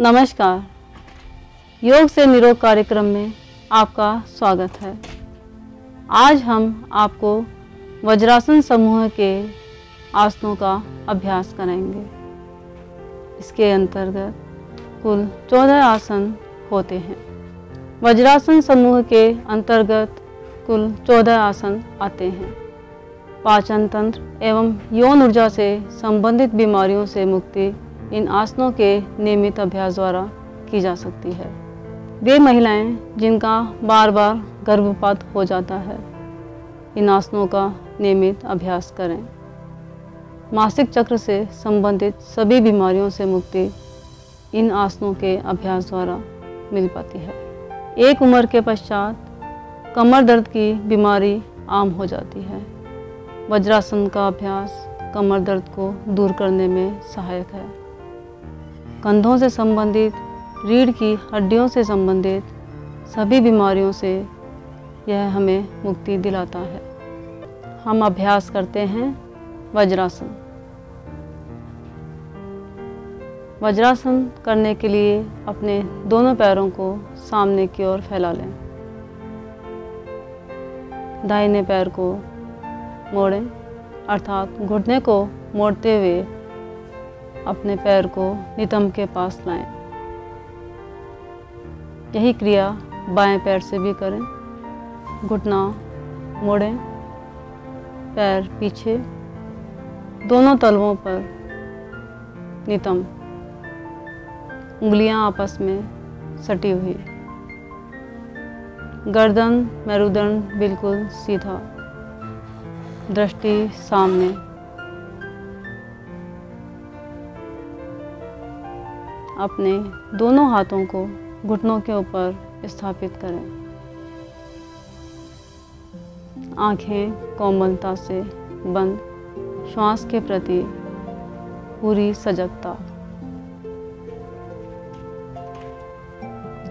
नमस्कार। योग से निरोग कार्यक्रम में आपका स्वागत है। आज हम आपको वज्रासन समूह के आसनों का अभ्यास करेंगे। इसके अंतर्गत कुल 14 आसन होते हैं। वज्रासन समूह के अंतर्गत कुल 14 आसन आते हैं। पाचन तंत्र एवं यौन ऊर्जा से संबंधित बीमारियों से मुक्ति इन आसनों के नियमित अभ्यास द्वारा की जा सकती है। वे महिलाएं जिनका बार बार गर्भपात हो जाता है, इन आसनों का नियमित अभ्यास करें। मासिक चक्र से संबंधित सभी बीमारियों से मुक्ति इन आसनों के अभ्यास द्वारा मिल पाती है। एक उम्र के पश्चात कमर दर्द की बीमारी आम हो जाती है। वज्रासन का अभ्यास कमर दर्द को दूर करने में सहायक है। कंधों से संबंधित, रीढ़ की हड्डियों से संबंधित सभी बीमारियों से यह हमें मुक्ति दिलाता है। हम अभ्यास करते हैं वज्रासन। वज्रासन करने के लिए अपने दोनों पैरों को सामने की ओर फैला लें। दाहिने पैर को मोड़ें, अर्थात घुटने को मोड़ते हुए अपने पैर को नितंब के पास लाएं। यही क्रिया बाएं पैर से भी करें। घुटना मोड़ें, पैर पीछे, दोनों तलवों पर नितंब, उंगलियां आपस में सटी हुई, गर्दन मेरुदंड बिल्कुल सीधा, दृष्टि सामने। अपने दोनों हाथों को घुटनों के ऊपर स्थापित करें। आंखें कोमलता से बंद, श्वास के प्रति पूरी सजगता।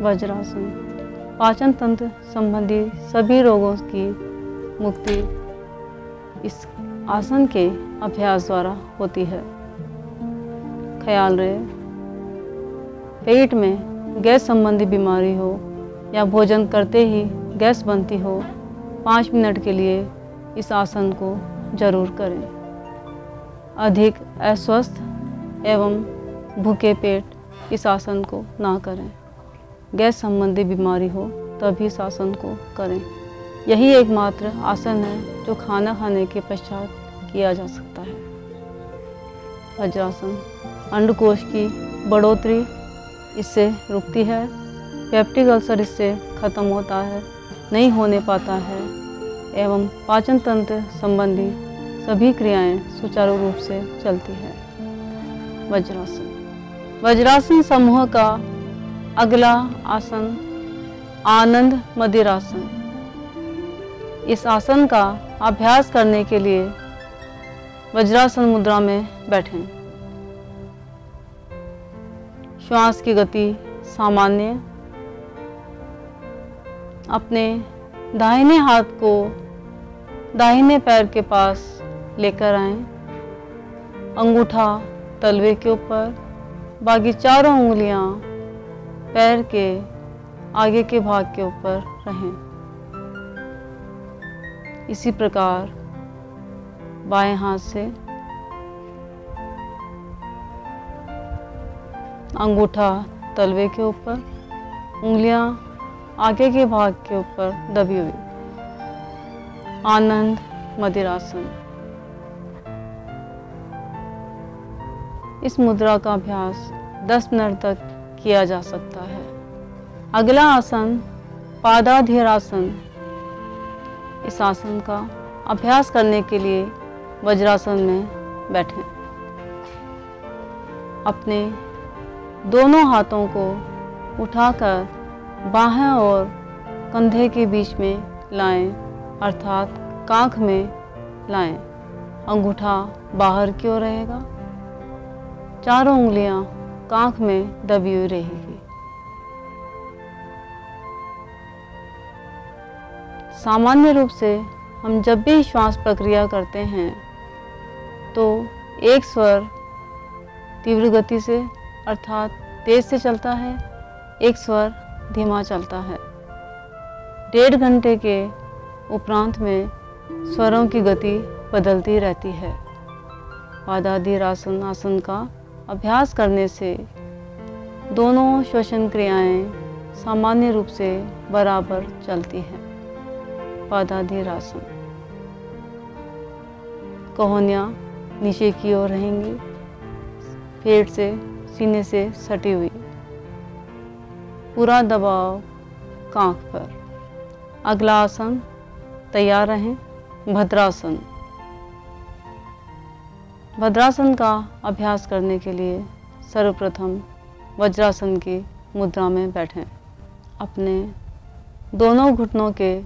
वज्रासन पाचन तंत्र संबंधी सभी रोगों की मुक्ति इस आसन के अभ्यास द्वारा होती है। ख्याल रहे, पेट में गैस संबंधी बीमारी हो या भोजन करते ही गैस बनती हो, 5 मिनट के लिए इस आसन को जरूर करें। अधिक अस्वस्थ एवं भूखे पेट इस आसन को ना करें। गैस संबंधी बीमारी हो तभी इस आसन को करें। यही एकमात्र आसन है जो खाना खाने के पश्चात किया जा सकता है। वज्रासन अंडकोश की बढ़ोतरी इससे रुकती है। पेप्टिक अल्सर इससे खत्म होता है, नहीं होने पाता है एवं पाचन तंत्र संबंधी सभी क्रियाएं सुचारू रूप से चलती है। वज्रासन। वज्रासन समूह का अगला आसन आनंद मदिरासन। इस आसन का अभ्यास करने के लिए वज्रासन मुद्रा में बैठें। श्वास की गति सामान्य। अपने दाहिने हाथ को दाहिने पैर के पास लेकर आएं। अंगूठा तलवे के ऊपर, बाकी चारों उंगलियां पैर के आगे के भाग के ऊपर रहें। इसी प्रकार बाएं हाथ से अंगूठा तलवे के ऊपर, उंगलियां आगे के भाग के ऊपर दबी हुई। आनंद मदिरासन। इस मुद्रा का अभ्यास 10 मिनट तक किया जा सकता है। अगला आसन पादाधीरासन। इस आसन का अभ्यास करने के लिए वज्रासन में बैठें। अपने दोनों हाथों को उठाकर बाहें और कंधे के बीच में लाएं, अर्थात कांख में लाएं। अंगूठा बाहर की ओर रहेगा, चारों उंगलियां कांख में दबी हुई रहेगी। सामान्य रूप से हम जब भी श्वास प्रक्रिया करते हैं तो एक स्वर तीव्र गति से अर्थात तेज से चलता है, एक स्वर धीमा चलता है। 1.5 घंटे के उपरांत में स्वरों की गति बदलती रहती है। पादादिरासन आसन का अभ्यास करने से दोनों श्वसन क्रियाएं सामान्य रूप से बराबर चलती हैं। पादादिरासन। कोहनियाँ नीचे की ओर रहेंगी, पेट से सीने से सटी हुई। पूरा दबाव कांख पर। अगला आसन, तैयार रहें। भद्रासन। भद्रासन का अभ्यास करने के लिए सर्वप्रथम वज्रासन की मुद्रा में बैठें। अपने दोनों घुटनों के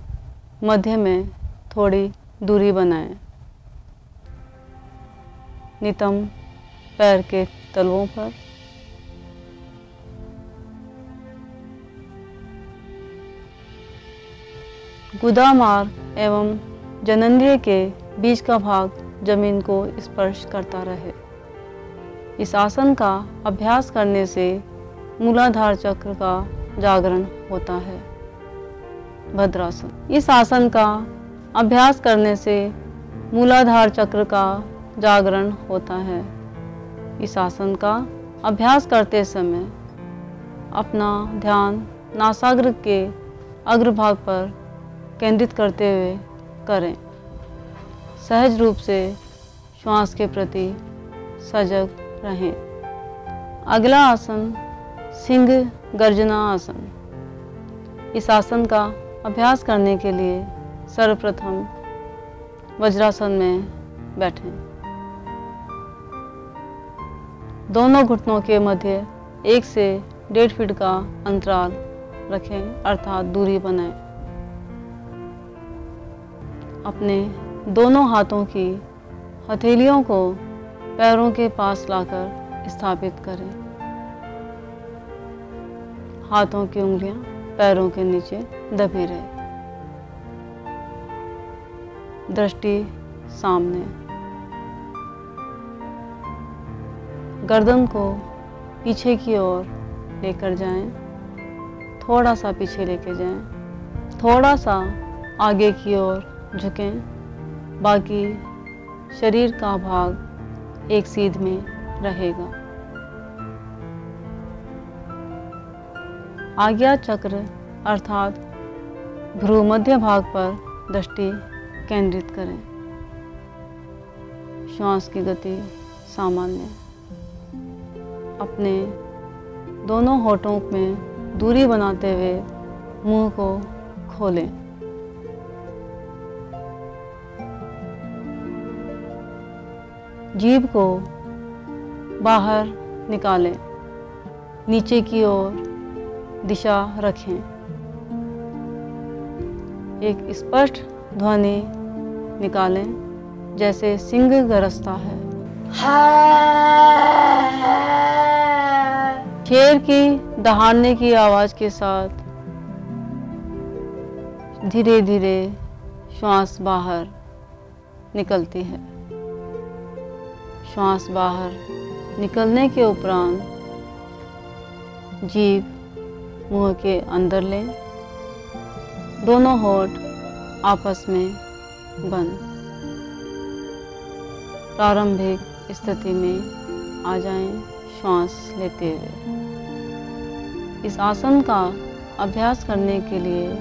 मध्य में थोड़ी दूरी बनाएं। नितंब पैर के तलवों पर। गुदा मार्ग एवं जननेंद्रिय के बीच का भाग जमीन को स्पर्श करता रहे। इस आसन का अभ्यास करने से मूलाधार चक्र का जागरण होता है। भद्रासन। इस आसन का अभ्यास करने से मूलाधार चक्र का जागरण होता है। इस आसन का अभ्यास करते समय अपना ध्यान नासाग्र के अग्रभाग पर केंद्रित करते हुए करें। सहज रूप से श्वास के प्रति सजग रहें। अगला आसन, सिंह गर्जना आसन। इस आसन का अभ्यास करने के लिए सर्वप्रथम वज्रासन में बैठें। दोनों घुटनों के मध्य 1 से 1.5 फीट का अंतराल रखें, अर्थात दूरी बनाएं। अपने दोनों हाथों की हथेलियों को पैरों के पास लाकर स्थापित करें। हाथों की उंगलियां पैरों के नीचे दबी रहे। दृष्टि सामने। गर्दन को पीछे की ओर लेकर जाएं। थोड़ा सा पीछे लेके जाएं। थोड़ा सा आगे की ओर झुकें। बाकी शरीर का भाग एक सीध में रहेगा। आज्ञा चक्र अर्थात भ्रू मध्य भाग पर दृष्टि केंद्रित करें। श्वास की गति सामान्य। अपने दोनों होठों में दूरी बनाते हुए मुंह को खोलें। जीभ को बाहर निकालें। नीचे की ओर दिशा रखें। एक स्पष्ट ध्वनि निकालें, जैसे सिंह गरजता है। शेर की दहाड़ने की आवाज के साथ धीरे धीरे श्वास बाहर निकलती है। श्वास बाहर निकलने के उपरांत जीभ मुंह के अंदर लें। दोनों होठ आपस में बंद। प्रारंभिक स्थिति में आ जाएं, श्वास लेते हुए। इस आसन का अभ्यास करने के लिए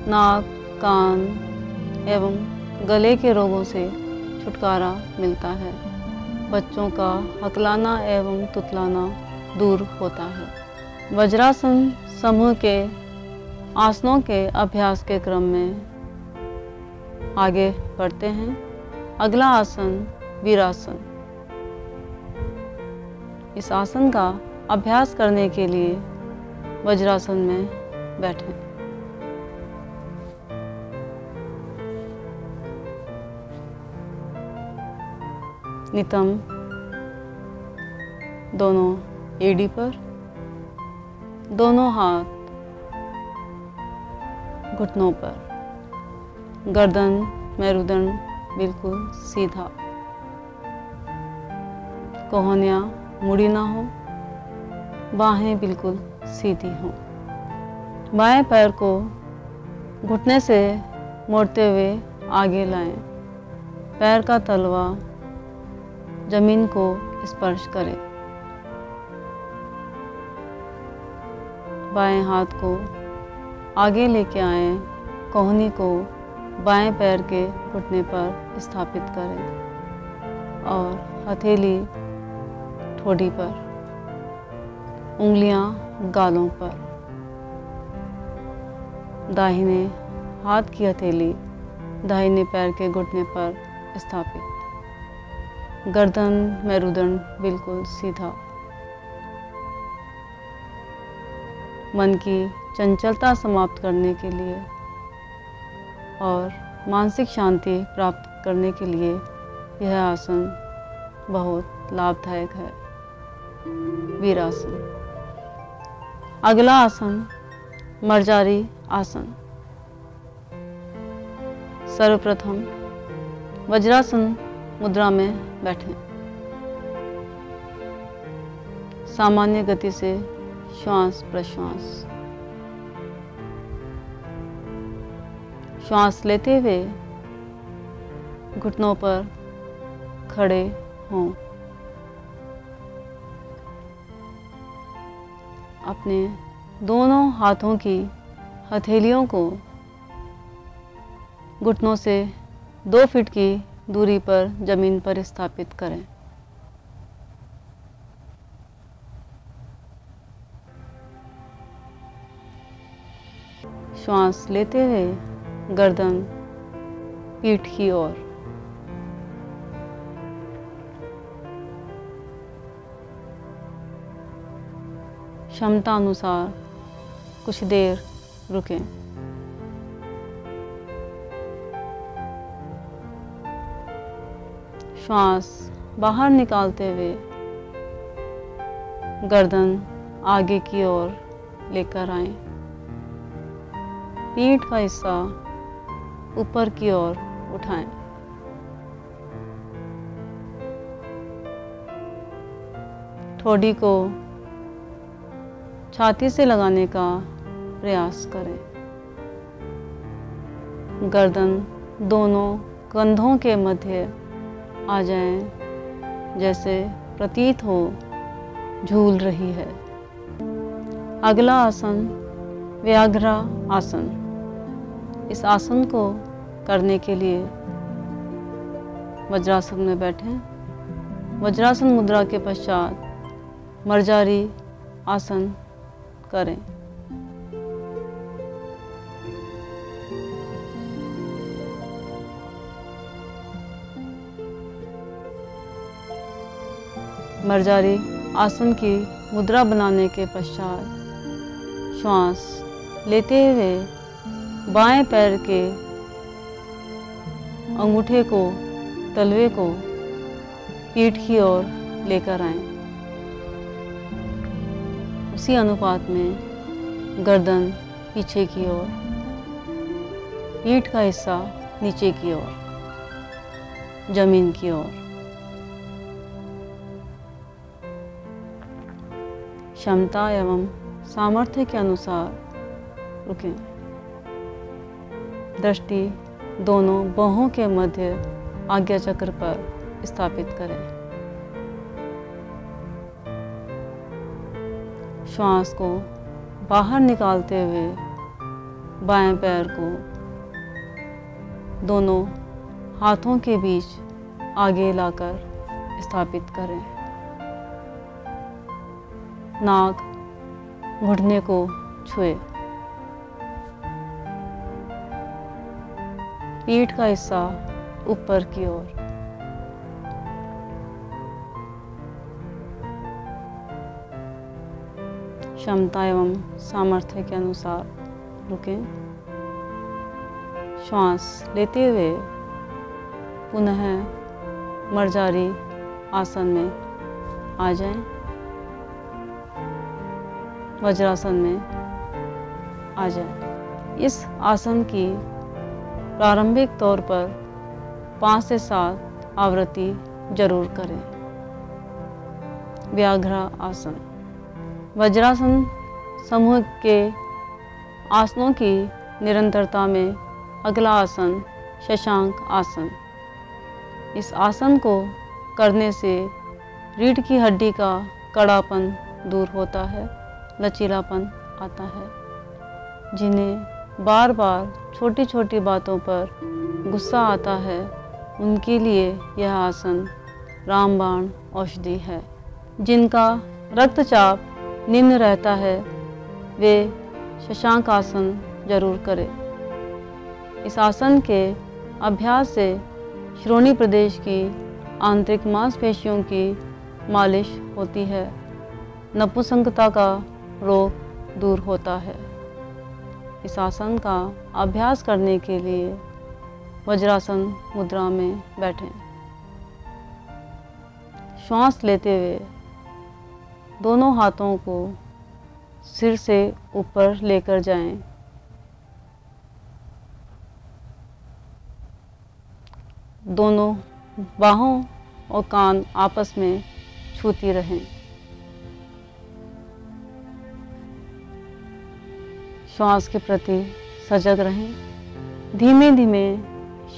नाक, कान एवं गले के रोगों से छुटकारा मिलता है। बच्चों का हकलाना एवं तुतलाना दूर होता है। वज्रासन समूह के आसनों के अभ्यास के क्रम में आगे बढ़ते हैं। अगला आसन वीरासन। इस आसन का अभ्यास करने के लिए वज्रासन में बैठें। नितंब दोनों एड़ी पर, दोनों हाथ घुटनों पर, गर्दन मेरुदंड बिल्कुल सीधा, कोहनियाँ मुड़ी ना हो, बाहें बिल्कुल सीधी हों। बाएं पैर को घुटने से मोड़ते हुए आगे लाएं। पैर का तलवा जमीन को स्पर्श करे। बाएं हाथ को आगे लेके आएं। कोहनी को बाएं पैर के घुटने पर स्थापित करें और हथेली ठोड़ी पर, उंगलियां गालों पर। दाहिने हाथ की हथेली दाहिने पैर के घुटने पर स्थापित। गर्दन मेरुदंड बिल्कुल सीधा। मन की चंचलता समाप्त करने के लिए और मानसिक शांति प्राप्त करने के लिए यह आसन बहुत लाभदायक है। वीरासन। अगला आसन मर्जारी आसन। सर्वप्रथम वज्रासन मुद्रा में बैठें। सामान्य गति से श्वास प्रश्वास। श्वास लेते हुए घुटनों पर खड़े हों। अपने दोनों हाथों की हथेलियों को घुटनों से 2 फीट की दूरी पर जमीन पर स्थापित करें। श्वास लेते हुए गर्दन पीठ की ओर। क्षमता अनुसार कुछ देर रुकें। श्वास बाहर निकालते हुए गर्दन आगे की ओर लेकर आएं। पीठ का हिस्सा ऊपर की ओर उठाएं। ठोड़ी को छाती से लगाने का प्रयास करें। गर्दन दोनों कंधों के मध्य आ जाएं, जैसे प्रतीत हो झूल रही है। अगला आसन व्याघ्र आसन। इस आसन को करने के लिए वज्रासन में बैठें। वज्रासन मुद्रा के पश्चात मर्जारी आसन करें। मर्जारी आसन की मुद्रा बनाने के पश्चात श्वास लेते हुए बाएं पैर के अंगूठे को, तलवे को पीठ की ओर लेकर आएं। उसी अनुपात में गर्दन पीछे की ओर, पीठ का हिस्सा नीचे की ओर, जमीन की ओर। क्षमता एवं सामर्थ्य के अनुसार रुकें। दृष्टि दोनों बाहों के मध्य आज्ञा चक्र पर स्थापित करें। श्वास को बाहर निकालते हुए बाएं पैर को दोनों हाथों के बीच आगे लाकर स्थापित करें। नाक घुटने को छुए। पीठ का हिस्सा ऊपर की ओर। क्षमता एवं सामर्थ्य के अनुसार रुकें। श्वास लेते हुए पुनः मर्जारी आसन में आ जाएं। वज्रासन में आ जाए। इस आसन की प्रारंभिक तौर पर 5 से 7 आवृत्ति जरूर करें। व्याघ्र आसन। वज्रासन समूह के आसनों की निरंतरता में अगला आसन शशांक आसन। इस आसन को करने से रीढ़ की हड्डी का कड़ापन दूर होता है, लचीलापन आता है। जिन्हें बार बार छोटी छोटी बातों पर गुस्सा आता है, उनके लिए यह आसन रामबाण औषधि है। जिनका रक्तचाप निम्न रहता है, वे शशांक आसन जरूर करें। इस आसन के अभ्यास से श्रोणी प्रदेश की आंतरिक मांसपेशियों की मालिश होती है, नपुंसकता का रोग दूर होता है। इस आसन का अभ्यास करने के लिए वज्रासन मुद्रा में बैठें। श्वास लेते हुए दोनों हाथों को सिर से ऊपर लेकर जाएं। दोनों बाहों और कान आपस में छूती रहें। श्वास के प्रति सजग रहें। धीमे धीमे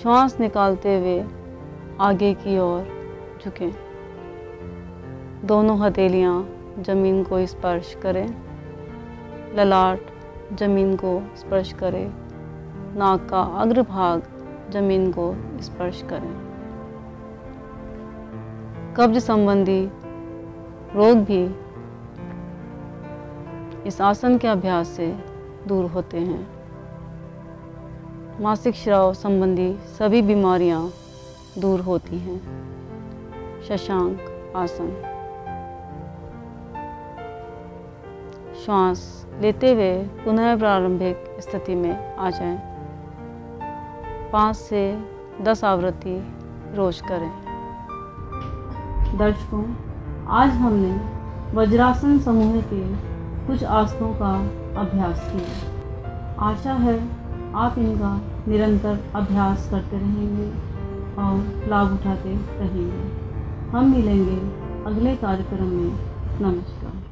श्वास निकालते हुए आगे की ओर झुकें। दोनों हथेलियां जमीन को स्पर्श करें। ललाट जमीन को स्पर्श करें। नाक का अग्रभाग जमीन को स्पर्श करें। कब्ज संबंधी रोग भी इस आसन के अभ्यास से दूर होते हैं। मासिक स्राव संबंधी सभी बीमारियां दूर होती हैं। शशांक आसन। श्वास लेते हुए पुनः प्रारंभिक स्थिति में आ जाएं। 5 से 10 आवृत्ति रोज करें। दर्शकों, आज हमने वज्रासन समूह के कुछ आसनों का अभ्यास किया। आशा है आप इनका निरंतर अभ्यास करते रहेंगे और लाभ उठाते रहेंगे। हम मिलेंगे अगले कार्यक्रम में। नमस्कार।